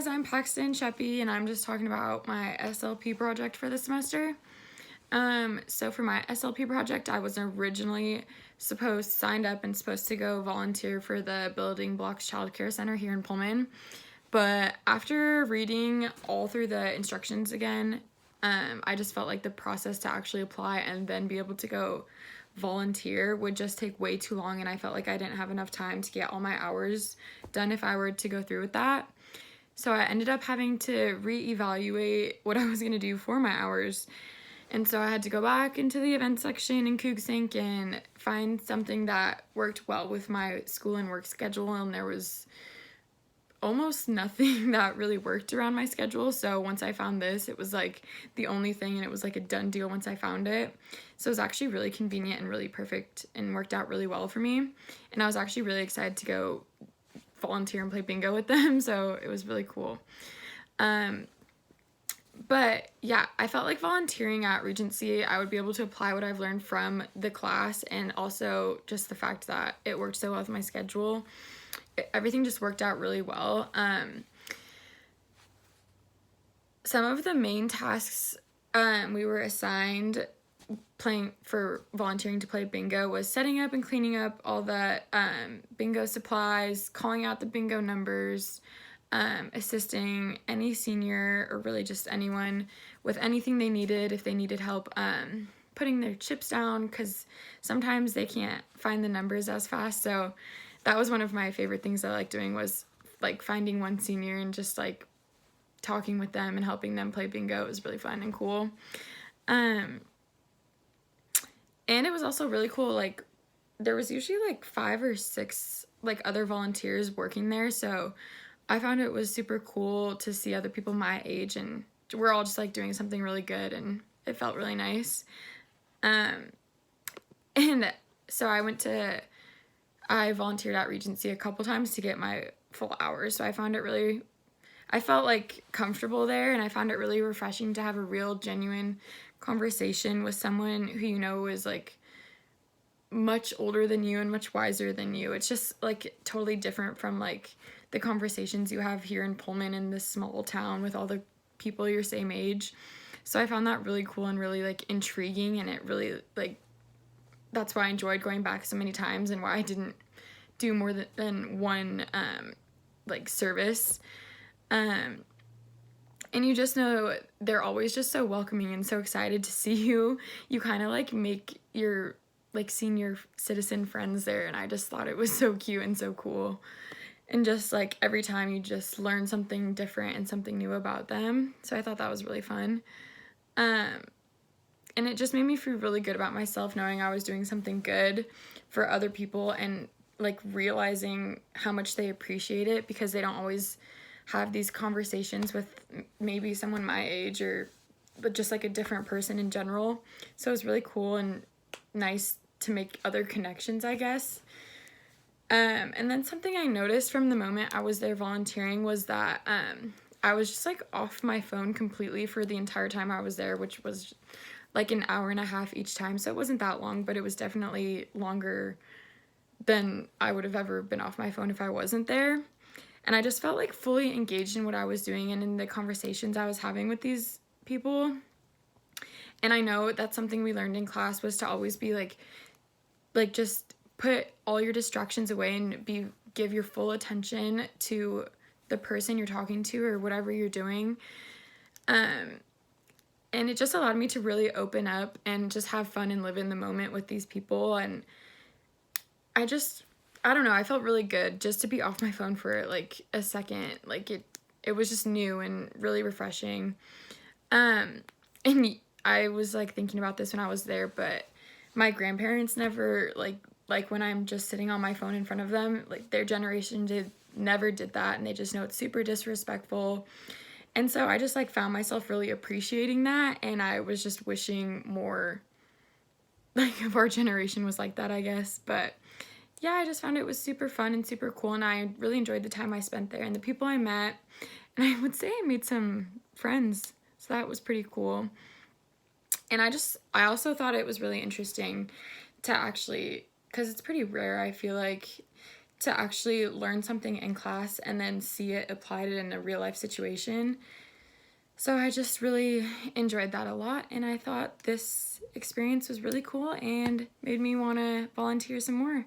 guys, I'm Paxton Sheppy, and I'm just talking about my SLP project for this semester. So for my SLP project, I was originally signed up and supposed to go volunteer for the Building Blocks Child Care Center here in Pullman. But after reading all through the instructions again, I just felt like the process to actually apply and then be able to go volunteer would just take way too long, and I felt like I didn't have enough time to get all my hours done if I were to go through with that. So I ended up having to reevaluate what I was going to do for my hours. And so I had to go back into the event section in Coogsink and find something that worked well with my school and work schedule, and there was almost nothing that really worked around my schedule. So once I found this, it was like the only thing, and it was like a done deal once I found it. So it was actually really convenient and really perfect and worked out really well for me. And I was actually really excited to go volunteer and play bingo with them, so it was really cool. But yeah, I felt like volunteering at Regency, I would be able to apply what I've learned from the class, and also just the fact that it worked so well with my schedule. Everything just worked out really well. Some of the main tasks we were assigned volunteering to play bingo was setting up and cleaning up all the bingo supplies, calling out the bingo numbers, assisting any senior or really just anyone with anything they needed, if they needed help putting their chips down, because sometimes they can't find the numbers as fast. So that was one of my favorite things I liked doing, was like finding one senior and just like talking with them and helping them play bingo. It was really fun and cool. And it was also really cool, like there was usually like 5 or 6 like other volunteers working there, so I found it was super cool to see other people my age, and we're all just like doing something really good, and it felt really nice. And so I volunteered at Regency a couple times to get my full hours, so I felt like comfortable there, and I found it really refreshing to have a real genuine conversation with someone who you know is like much older than you and much wiser than you. It's just like totally different from like the conversations you have here in Pullman in this small town with all the people your same age. So I found that really cool and really like intriguing, and it really like that's why I enjoyed going back so many times, and why I didn't do more than one like service. And you just know they're always just so welcoming and so excited to see you. You kind of like make your like senior citizen friends there, and I just thought it was so cute and so cool. And just like every time you just learn something different and something new about them. So I thought that was really fun. And it just made me feel really good about myself, knowing I was doing something good for other people, and like realizing how much they appreciate it, because they don't always have these conversations with maybe someone my age, but just like a different person in general. So it was really cool and nice to make other connections, I guess. And then something I noticed from the moment I was there volunteering was that I was just like off my phone completely for the entire time I was there, which was like an hour and a half each time. So it wasn't that long, but it was definitely longer than I would have ever been off my phone if I wasn't there. And I just felt like fully engaged in what I was doing and in the conversations I was having with these people. And I know that's something we learned in class, was to always be like just put all your distractions away and give your full attention to the person you're talking to or whatever you're doing. And it just allowed me to really open up and just have fun and live in the moment with these people. And I don't know, I felt really good just to be off my phone for like a second. Like it was just new and really refreshing. And I was like thinking about this when I was there, but my grandparents never like when I'm just sitting on my phone in front of them, like their generation never did that, and they just know it's super disrespectful. And so I just like found myself really appreciating that, and I was just wishing more like of our generation was like that, I guess. But yeah, I just found it was super fun and super cool, and I really enjoyed the time I spent there and the people I met, and I would say I made some friends, so that was pretty cool. And I also thought it was really interesting to actually, because it's pretty rare, I feel like, to actually learn something in class and then see it applied in a real life situation. So I just really enjoyed that a lot, and I thought this experience was really cool and made me want to volunteer some more.